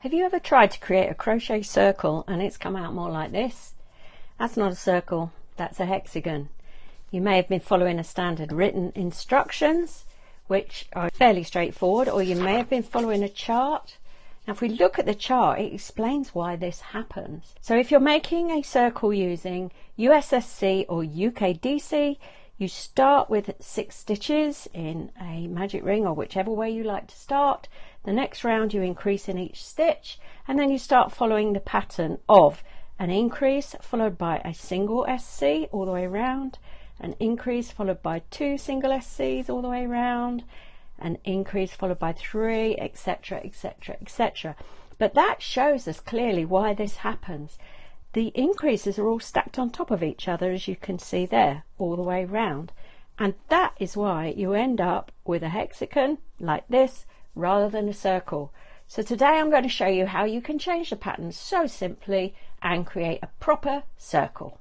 Have you ever tried to create a crochet circle and it's come out more like this? That's not a circle, that's a hexagon. You may have been following a standard written instructions, which are fairly straightforward, or you may have been following a chart. Now if we look at the chart, it explains why this happens. So if you're making a circle using USSC or UKDC, you start with 6 stitches in a magic ring, or whichever way you like to start. The next round you increase in each stitch, and then you start following the pattern of an increase followed by a single SC all the way around, an increase followed by 2 single SCs all the way around, an increase followed by 3, etc, etc, etc. But that shows us clearly why this happens. The increases are all stacked on top of each other, as you can see there, all the way round, and that is why you end up with a hexagon like this rather than a circle. So today I'm going to show you how you can change the pattern so simply and create a proper circle.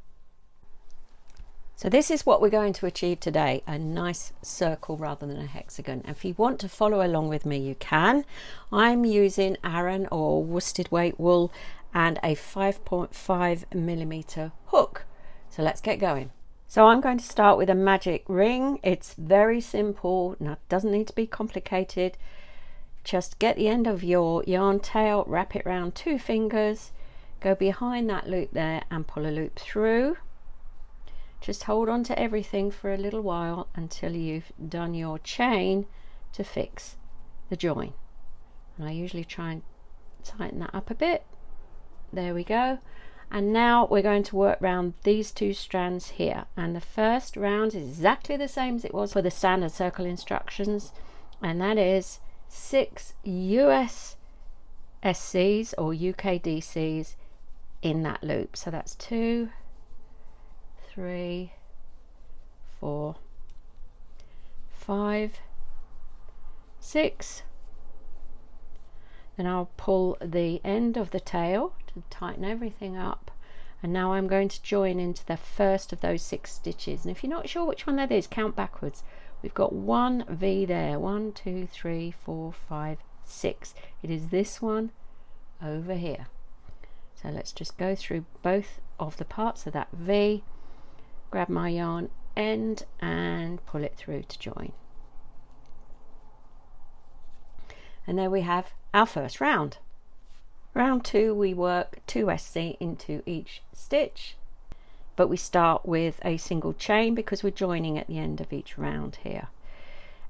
So this is what we're going to achieve today, a nice circle rather than a hexagon. And if you want to follow along with me, you can. I'm using aran or worsted weight wool and a 5.5mm hook. So let's get going. So I'm going to start with a magic ring. It's very simple, now it doesn't need to be complicated. Just get the end of your yarn tail, wrap it around 2 fingers, go behind that loop there and pull a loop through. Just hold on to everything for a little while until you've done your chain to fix the join. And I usually try and tighten that up a bit. There we go. And now we're going to work around these 2 strands here. And the first round is exactly the same as it was for the standard circle instructions. And that is 6 US SCs or UKDCs in that loop. So that's 2, 3, 4, 5, 6. Then I'll pull the end of the tail to tighten everything up, and now I'm going to join into the first of those 6 stitches. And if you're not sure which one that is, count backwards. We've got 1 V there, 1, 2, 3, 4, 5, 6. It is this one over here. So let's just go through both of the parts of that V, grab my yarn end and pull it through to join. And there we have our first round. Round 2, we work 2 SC into each stitch, but we start with a single chain because we're joining at the end of each round here.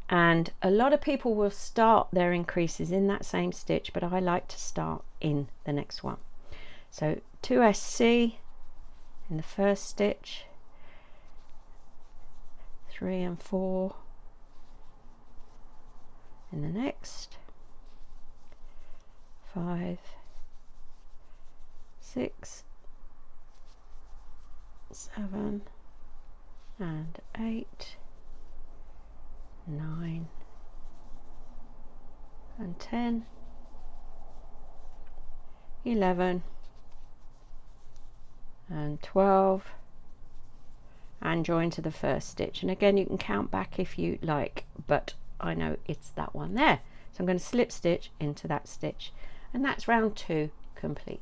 And a lot of people will start their increases in that same stitch, but I like to start in the next one. So 2 SC in the first stitch, 3 and 4 in the next, 5, 6, 7 and 8, 9 and 10, 11 and 12, and join to the first stitch. And again, you can count back if you like, but I know it's that one there. So I'm going to slip stitch into that stitch, and that's round 2 complete.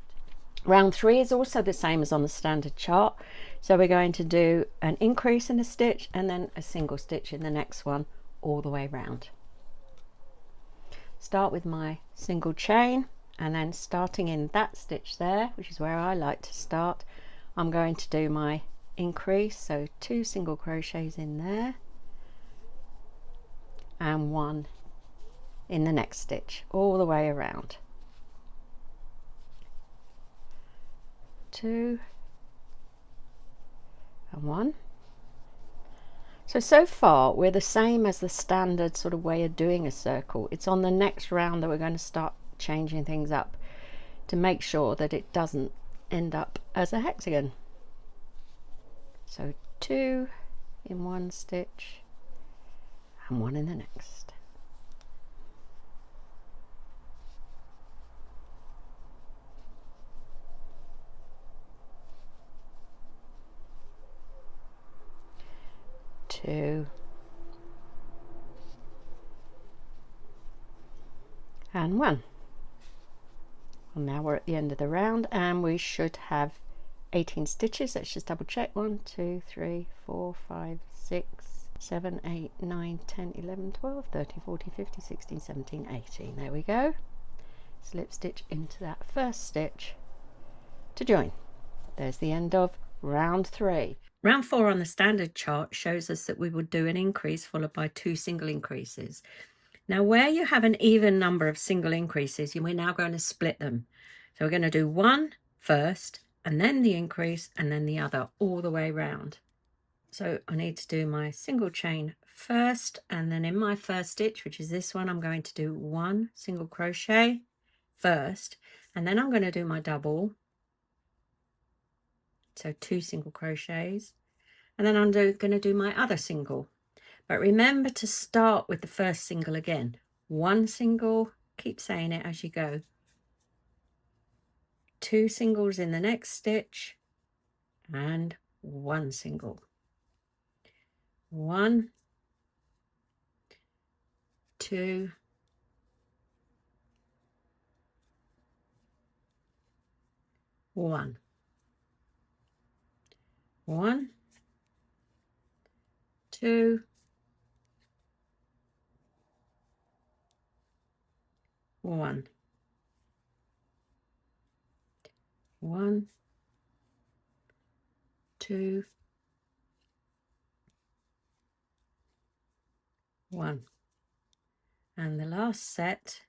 Round 3 is also the same as on the standard chart. So we're going to do an increase in a stitch and then a single stitch in the next one all the way round. Start with my single chain, and then starting in that stitch there, which is where I like to start, I'm going to do my increase, so 2 single crochets in there and 1 in the next stitch all the way around. 2 and 1. So far we're the same as the standard sort of way of doing a circle. It's on the next round that we're going to start changing things up to make sure that it doesn't end up as a hexagon. So 2 in one stitch and 1 in the next. Two and 1. Well, now we're at the end of the round and we should have 18 stitches. Let's just double check. 1 2 3 4 5 6 7 8 9 10 11 12 13 14 15 16 17 18. There we go. Slip stitch into that first stitch to join. There's the end of round 3. Round 4 on the standard chart shows us that we would do an increase followed by 2 single increases. Now where you have an even number of single increases, we're now going to split them. So we're going to do one first and then the increase and then the other all the way round. So I need to do my single chain first, and then in my first stitch, which is this one, I'm going to do 1 single crochet first, and then I'm going to do my double, so 2 single crochets, and then I'm going to do my other single. But remember to start with the first single again. 1 single, keep saying it as you go. 2 singles in the next stitch and 1 single. 1 2 1 1 2 1 1 2 1, and the last set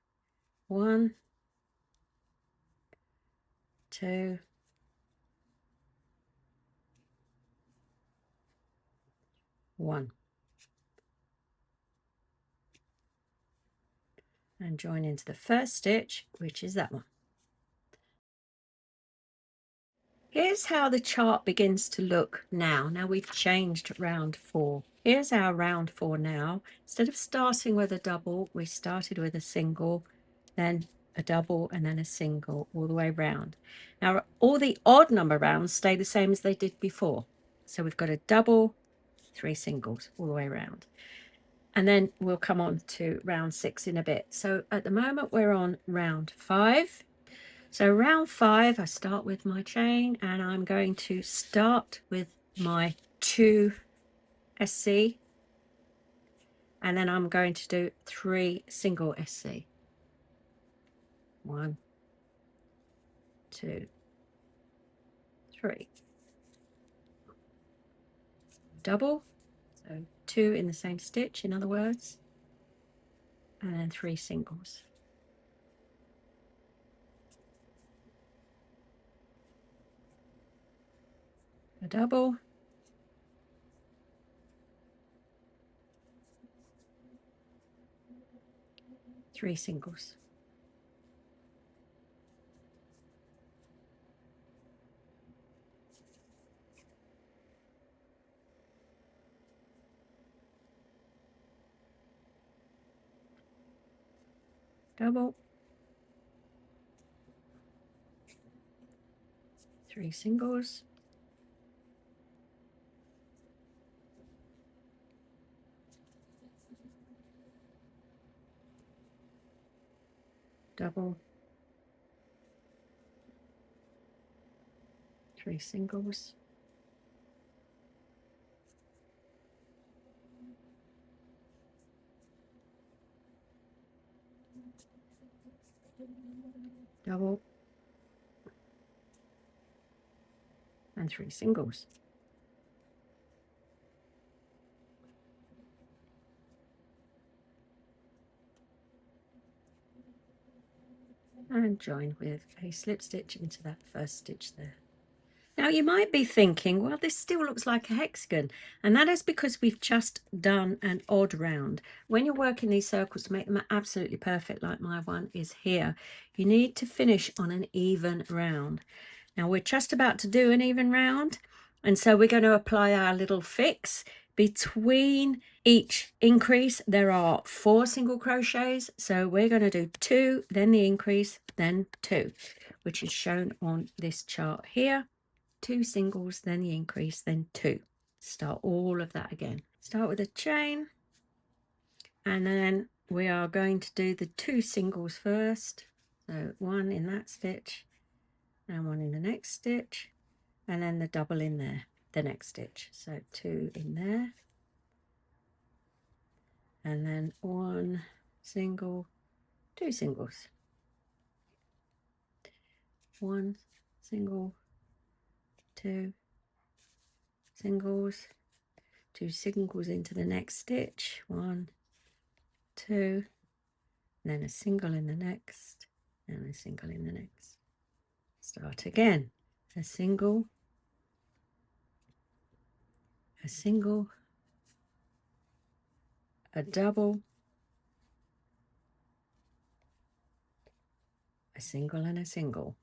1 2 1, and join into the first stitch, which is that one. Here's how the chart begins to look now. Now we've changed round 4. Here's our round 4 now. Instead of starting with a double, we started with a single, then a double, and then a single all the way round. Now all the odd number rounds stay the same as they did before. So we've got a double, 3 singles all the way around. And then we'll come on to round 6 in a bit. So at the moment we're on round 5. So round 5, I start with my chain, and I'm going to start with my 2 SC, and then I'm going to do 3 single SC. 1 2 3. Double, so 2 in the same stitch, in other words, and then 3 singles. A double, 3 singles. Double, 3 singles, double, 3 singles, double, and 3 singles. And join with a slip stitch into that first stitch there. Now you might be thinking, well, this still looks like a hexagon, and that is because we've just done an odd round. When you're working these circles to make them absolutely perfect, like my one is here, you need to finish on an even round. Now we're just about to do an even round, and so we're going to apply our little fix. Between each increase there are 4 single crochets, so we're going to do 2, then the increase, then 2, which is shown on this chart here. 2 singles, then the increase, then 2. Start all of that again. Start with a chain, and then we are going to do the 2 singles first, So 1 in that stitch and 1 in the next stitch, and then the double in there, the next stitch. So 2 in there, and then 1 single, 2 singles, 1 single, 2 singles, 2 singles into the next stitch, 1, 2, and then a single in the next, and a single in the next. Start again. A single, a single, a double, a single and a single.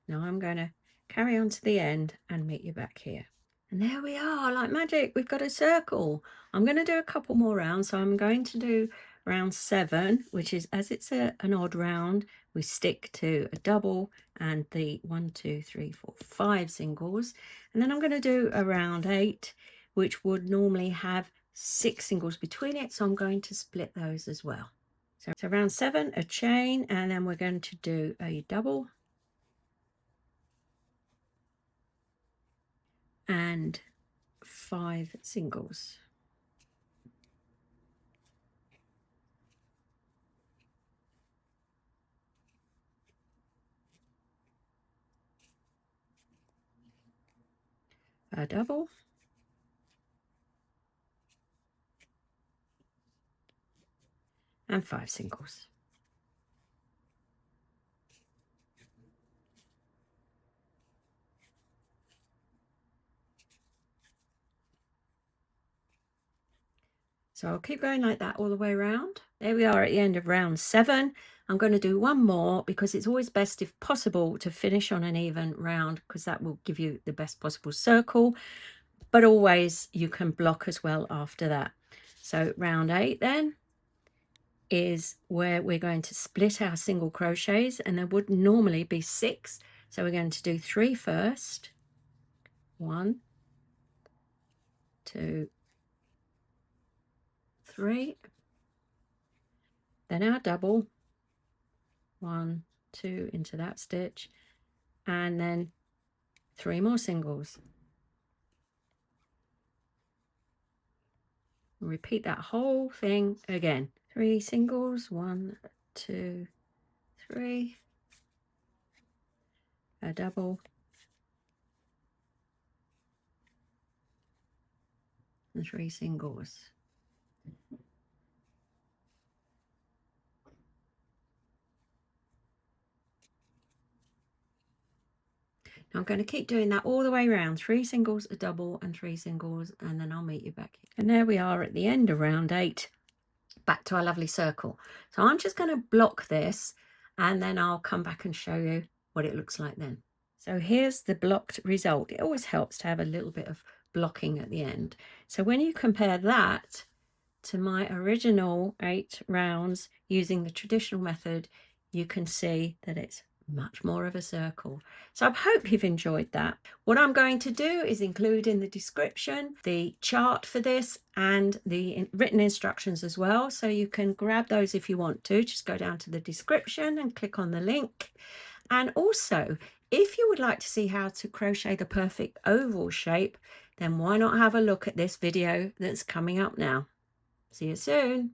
Now I'm going to carry on to the end and meet you back here. And there we are, like magic, we've got a circle. I'm going to do a couple more rounds. So I'm going to do round 7, which is, as it's an odd round, we stick to a double and the 1, 2, 3, 4, 5 singles. And then I'm going to do a round 8, which would normally have 6 singles between it. So I'm going to split those as well. So round 7, a chain, and then we're going to do a double and 5 singles. A double and 5 singles. So I'll keep going like that all the way around. There we are at the end of round 7. I'm going to do one more because it's always best, if possible, to finish on an even round, because that will give you the best possible circle. But always you can block as well after that. So round 8 then is where we're going to split our single crochets, and there would normally be 6. So we're going to do 3 first. 1, 2, 3. Then our double, 1, 2 into that stitch, and then 3 more singles. Repeat that whole thing again. 3 singles, 1, 2, 3, a double, and 3 singles. Now I'm going to keep doing that all the way around. 3 singles, a double, and 3 singles, and then I'll meet you back here. And there we are at the end of round 8, back to our lovely circle. So I'm just going to block this, and then I'll come back and show you what it looks like then. So here's the blocked result. It always helps to have a little bit of blocking at the end. So when you compare that to my original 8 rounds using the traditional method, you can see that it's much more of a circle. So I hope you've enjoyed that. What I'm going to do is include in the description the chart for this and the written instructions as well, so you can grab those if you want to. Just go down to the description and click on the link. And also, if you would like to see how to crochet the perfect oval shape, then why not have a look at this video that's coming up now. See you soon.